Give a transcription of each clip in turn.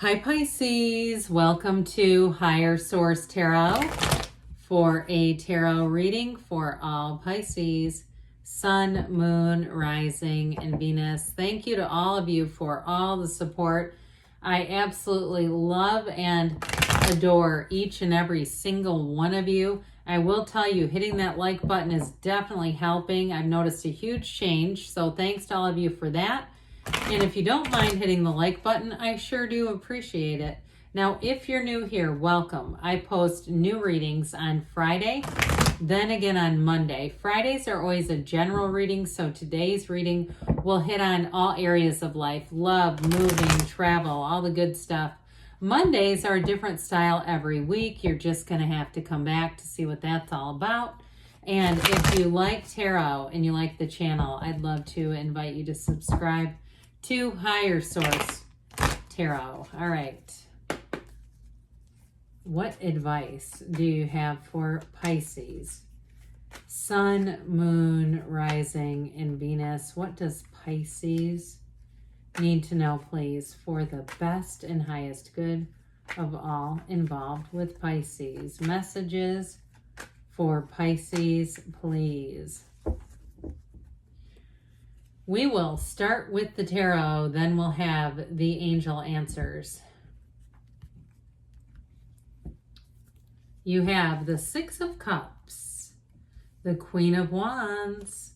Hi Pisces, welcome to Higher Source Tarot for a tarot reading for all Pisces, Sun, Moon, Rising, and Venus. Thank you to all of you for all the support. I absolutely love and adore each and every single one of you. I will tell you, hitting that like button is definitely helping. I've noticed a huge change, so thanks to all of you for that. And if you don't mind hitting the like button, I sure do appreciate it. Now, if you're new here, welcome. I post new readings on Friday, then again on Monday. Fridays are always a general reading, so today's reading will hit on all areas of life: love, moving, travel, all the good stuff. Mondays are a different style every week. You're just going to have to come back to see what that's all about. And if you like tarot and you like the channel, I'd love to invite you to subscribe to Higher Source Tarot. All right. What advice do you have for Pisces? Sun, Moon, Rising, and Venus. What does Pisces need to know, please, for the best and highest good of all involved with Pisces? Messages for Pisces, please. We will start with the tarot, then we'll have the angel answers. You have the Six of Cups, the Queen of Wands,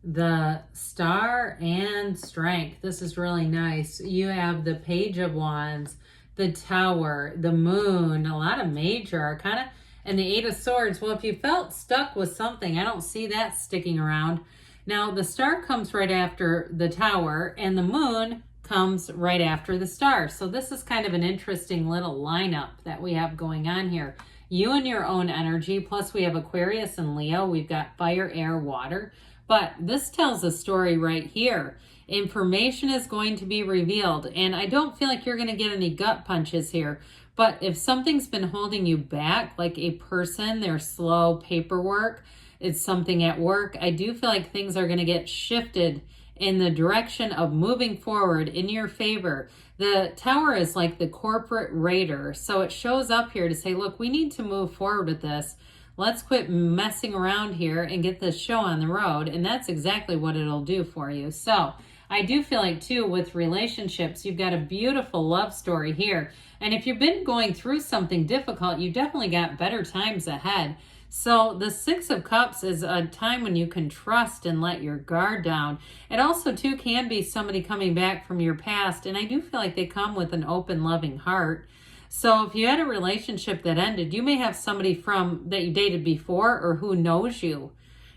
the Star and Strength. This is really nice. You have the Page of Wands, the Tower, the Moon, a lot of major arcana, and the Eight of Swords. Well, if you felt stuck with something, I don't see that sticking around. Now, the Star comes right after the Tower, and the Moon comes right after the Star. So this is kind of an interesting little lineup that we have going on here. You and your own energy, plus we have Aquarius and Leo. We've got fire, air, water. But this tells a story right here. Information is going to be revealed, and I don't feel like you're going to get any gut punches here. But if something's been holding you back, like a person, their slow paperwork, it's something at work, I do feel like things are going to get shifted in the direction of moving forward in your favor. The Tower is like the corporate raider. So it shows up here to say, look, we need to move forward with this. Let's quit messing around here and get this show on the road. And that's exactly what it'll do for you. So I do feel like, too, with relationships, you've got a beautiful love story here. And if you've been going through something difficult, you definitely got better times ahead. So the Six of Cups is a time when you can trust and let your guard down. It also, too, can be somebody coming back from your past. And I do feel like they come with an open, loving heart. So if you had a relationship that ended, you may have somebody from that you dated before or who knows you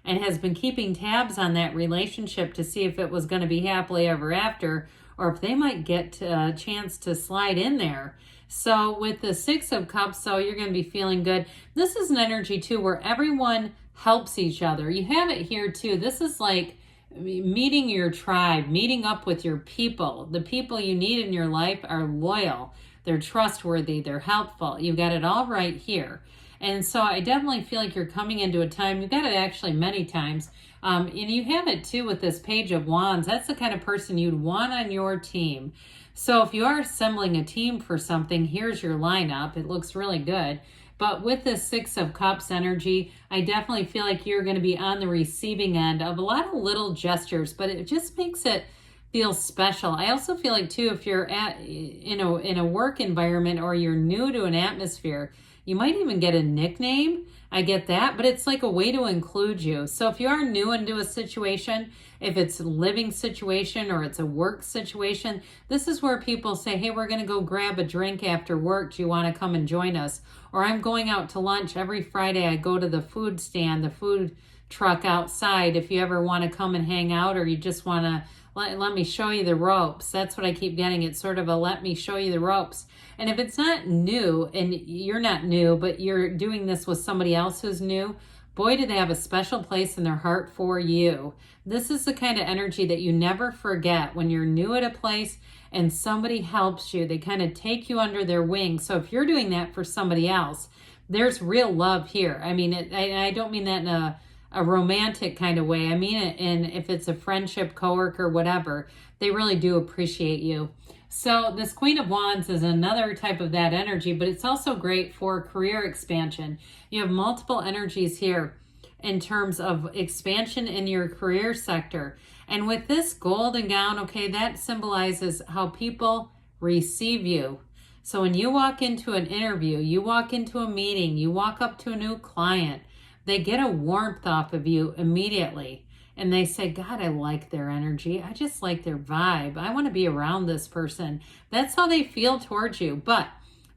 and has been keeping tabs on that relationship to see if it was going to be happily ever after, or if they might get a chance to slide in there. So with the Six of Cups, so you're going to be feeling good. This is an energy, too, where everyone helps each other. You have it here, too. This is like meeting your tribe, meeting up with your people. The people you need in your life are loyal. They're trustworthy. They're helpful. You've got it all right here. And so I definitely feel like you're coming into a time, you've got it actually many times, and you have it, too, with this Page of Wands. That's the kind of person you'd want on your team. So if you are assembling a team for something, here's your lineup. It looks really good. But with this Six of Cups energy, I definitely feel like you're going to be on the receiving end of a lot of little gestures, but it just makes it feel special. I also feel like, too, if you're in a work environment or you're new to an atmosphere, you might even get a nickname. I get that, but it's like a way to include you. So if you are new into a situation, if it's a living situation or it's a work situation, this is where people say, hey, we're going to go grab a drink after work. Do you want to come and join us? Or I'm going out to lunch every Friday. I go to the food stand, the food truck outside. If you ever want to come and hang out, or you just want to let me show you the ropes. That's what I keep getting. It's sort of a let me show you the ropes. And if it's not new, and you're not new, but you're doing this with somebody else who's new, boy, do they have a special place in their heart for you. This is the kind of energy that you never forget when you're new at a place and somebody helps you. They kind of take you under their wing. So if you're doing that for somebody else, there's real love here. I mean, I don't mean that in a romantic kind of way. I mean it in if it's a friendship, coworker, whatever, they really do appreciate you. So this Queen of Wands is another type of that energy, but it's also great for career expansion. You have multiple energies here in terms of expansion in your career sector. And with this golden gown, okay, that symbolizes how people receive you. So when you walk into an interview, you walk into a meeting, you walk up to a new client, they get a warmth off of you immediately. And they say, God, I like their energy. I just like their vibe. I want to be around this person. That's how they feel towards you. But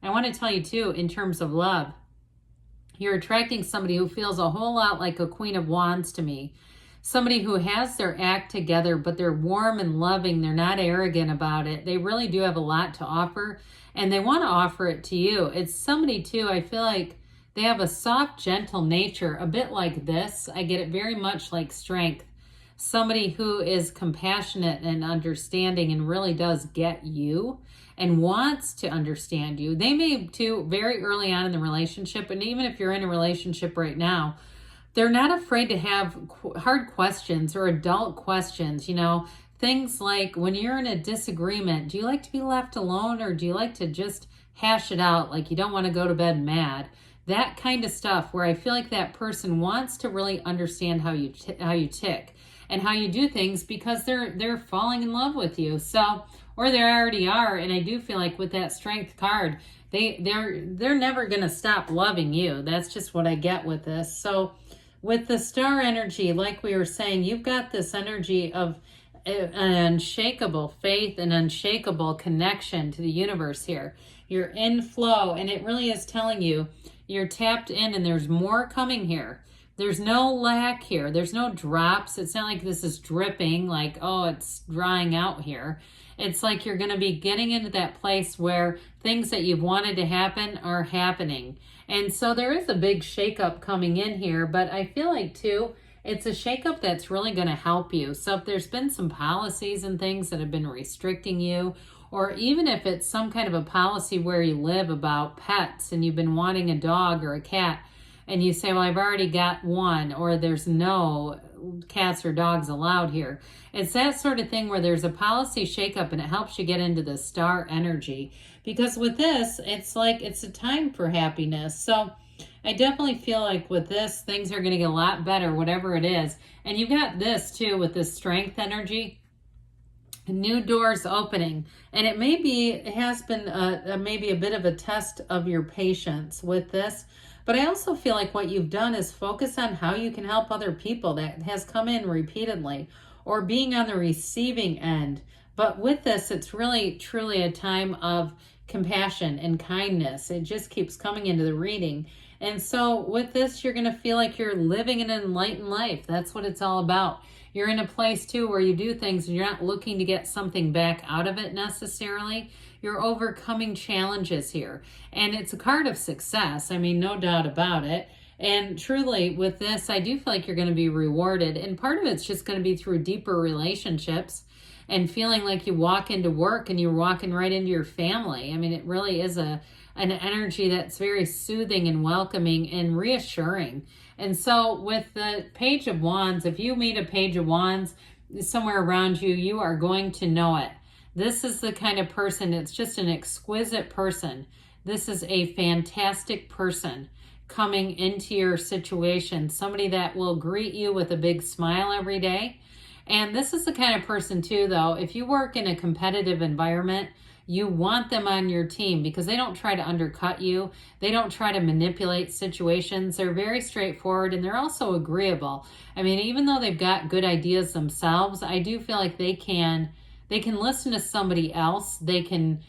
I want to tell you too, in terms of love, you're attracting somebody who feels a whole lot like a Queen of Wands to me. Somebody who has their act together, but they're warm and loving. They're not arrogant about it. They really do have a lot to offer, and they want to offer it to you. It's somebody too, I feel like they have a soft, gentle nature, a bit like this. I get it very much like strength. Somebody who is compassionate and understanding and really does get you and wants to understand you. They may too, very early on in the relationship, and even if you're in a relationship right now, they're not afraid to have hard questions or adult questions, you know, things like when you're in a disagreement, do you like to be left alone or do you like to just hash it out like you don't want to go to bed mad? That kind of stuff where I feel like that person wants to really understand how you tick and how you do things because they're falling in love with you. So, or they already are, and I do feel like with that strength card, they're never going to stop loving you. That's just what I get with this. So, with the star energy, like we were saying, you've got this energy of an unshakable faith and unshakable connection to the universe here. You're in flow, and it really is telling you you're tapped in and there's more coming here. There's no lack here. There's no drops. It's not like this is dripping, like, oh, it's drying out here. It's like you're going to be getting into that place where things that you've wanted to happen are happening. And so there is a big shakeup coming in here, but I feel like too, it's a shakeup that's really going to help you. So if there's been some policies and things that have been restricting you, or even if it's some kind of a policy where you live about pets and you've been wanting a dog or a cat, and you say, well, I've already got one, or there's no cats or dogs allowed here. It's that sort of thing where there's a policy shakeup and it helps you get into the star energy. Because with this, it's like it's a time for happiness. So I definitely feel like with this, things are going to get a lot better, whatever it is. And you've got this too with this strength energy. New doors opening, and it has been maybe a bit of a test of your patience with this, but I also feel like what you've done is focus on how you can help other people. That has come in repeatedly, or being on the receiving end. But with this, it's really truly a time of compassion and kindness. It just keeps coming into the reading. And so with this, you're going to feel like you're living an enlightened life. That's what it's all about. You're in a place too where you do things and you're not looking to get something back out of it necessarily. You're overcoming challenges here. And it's a card of success. I mean, no doubt about it. And truly with this, I do feel like you're going to be rewarded. And part of it's just going to be through deeper relationships and feeling like you walk into work and you're walking right into your family. I mean, it really is an energy that's very soothing and welcoming and reassuring. And so with the Page of Wands, if you meet a Page of Wands somewhere around you, you are going to know it. This is the kind of person, it's just an exquisite person. This is a fantastic person coming into your situation, somebody that will greet you with a big smile every day. And this is the kind of person too, though, if you work in a competitive environment, you want them on your team because they don't try to undercut you. They don't try to manipulate situations. They're very straightforward and they're also agreeable. I mean, even though they've got good ideas themselves, I do feel like they can listen to somebody else. They can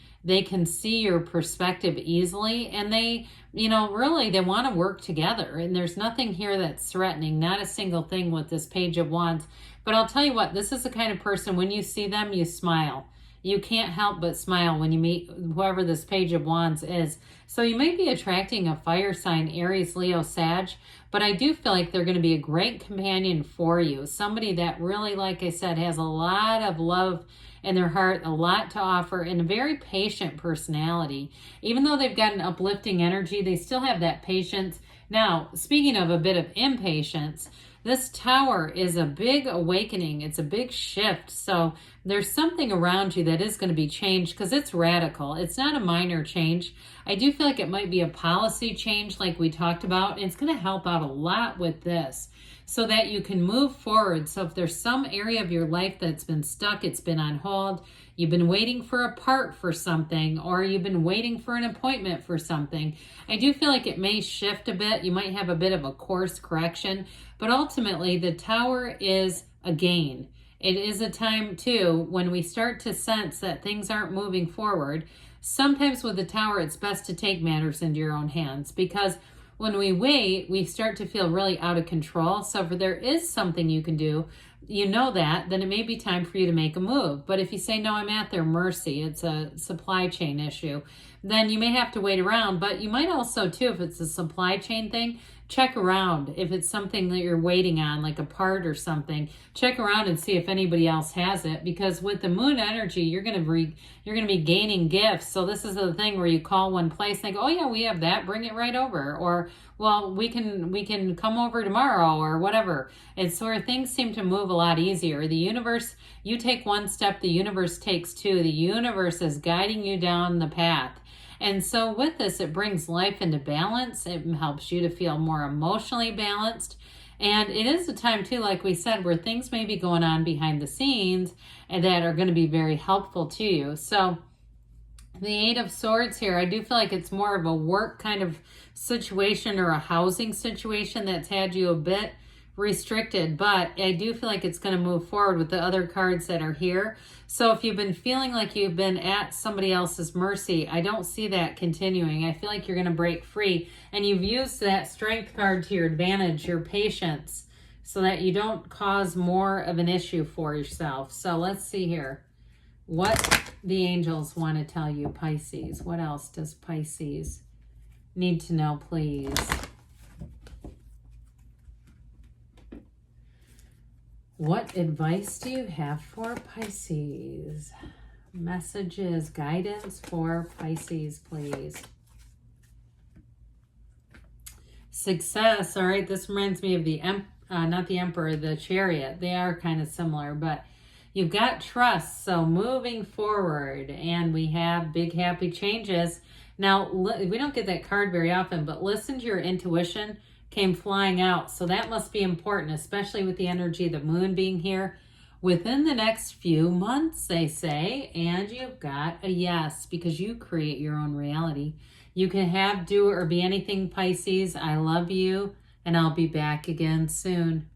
see your perspective easily, and they really they want to work together. And there's nothing here that's threatening, not a single thing with this Page of Wands. But I'll tell you what, this is the kind of person, when you see them, you smile. You can't help but smile when you meet whoever this Page of Wands is. So you may be attracting a fire sign, Aries, Leo, Sag, but I do feel like they're going to be a great companion for you. Somebody that really, like I said, has a lot of love in their heart, a lot to offer, and a very patient personality. Even though they've got an uplifting energy, they still have that patience. Now, speaking of a bit of impatience, This Tower is a big awakening. It's a big shift. So there's something around you that is going to be changed because it's radical. It's not a minor change. I do feel like it might be a policy change like we talked about. It's going to help out a lot with this so that you can move forward. So if there's some area of your life that's been stuck, it's been on hold, you've been waiting for a part for something, or you've been waiting for an appointment for something, I do feel like it may shift a bit. You might have a bit of a course correction, but ultimately the Tower is a gain. It is a time too when we start to sense that things aren't moving forward. Sometimes with the Tower, it's best to take matters into your own hands, because when we wait, we start to feel really out of control. So if there is something you can do, you know that, then it may be time for you to make a move. But if you say, no, I'm at their mercy, it's a supply chain issue, then you may have to wait around. But you might also, too, if it's a supply chain thing, check around. If it's something that you're waiting on, like a part or something, check around and see if anybody else has it. Because with the moon energy, you're going to be gaining gifts. So this is the thing where you call one place and go, oh yeah, we have that, bring it right over. Or, well, we can come over tomorrow, or whatever. It's where things seem to move a lot easier. The universe, you take one step, the universe takes two. The universe is guiding you down the path. And so with this, it brings life into balance. It helps you to feel more emotionally balanced. And it is a time too, like we said, where things may be going on behind the scenes and that are going to be very helpful to you. So the Eight of Swords here, I do feel like it's more of a work kind of situation or a housing situation that's had you a bit restricted, but I do feel like it's going to move forward with the other cards that are here. So if you've been feeling like you've been at somebody else's mercy, I don't see that continuing. I feel like you're going to break free, and you've used that Strength card to your advantage, your patience, so that you don't cause more of an issue for yourself. So let's see here what the angels want to tell you, Pisces. What else does Pisces need to know, please? What advice do you have for Pisces? Messages, guidance for Pisces, please. Success. All right, this reminds me of the not the Emperor, the Chariot. They are kind of similar, but you've got trust. So moving forward, and we have big happy changes. Now, we don't get that card very often, but listen to your intuition. Came flying out. So that must be important, especially with the energy of the moon being here within the next few months, they say. And you've got a yes, because you create your own reality. You can have, do, or be anything, Pisces. I love you, and I'll be back again soon.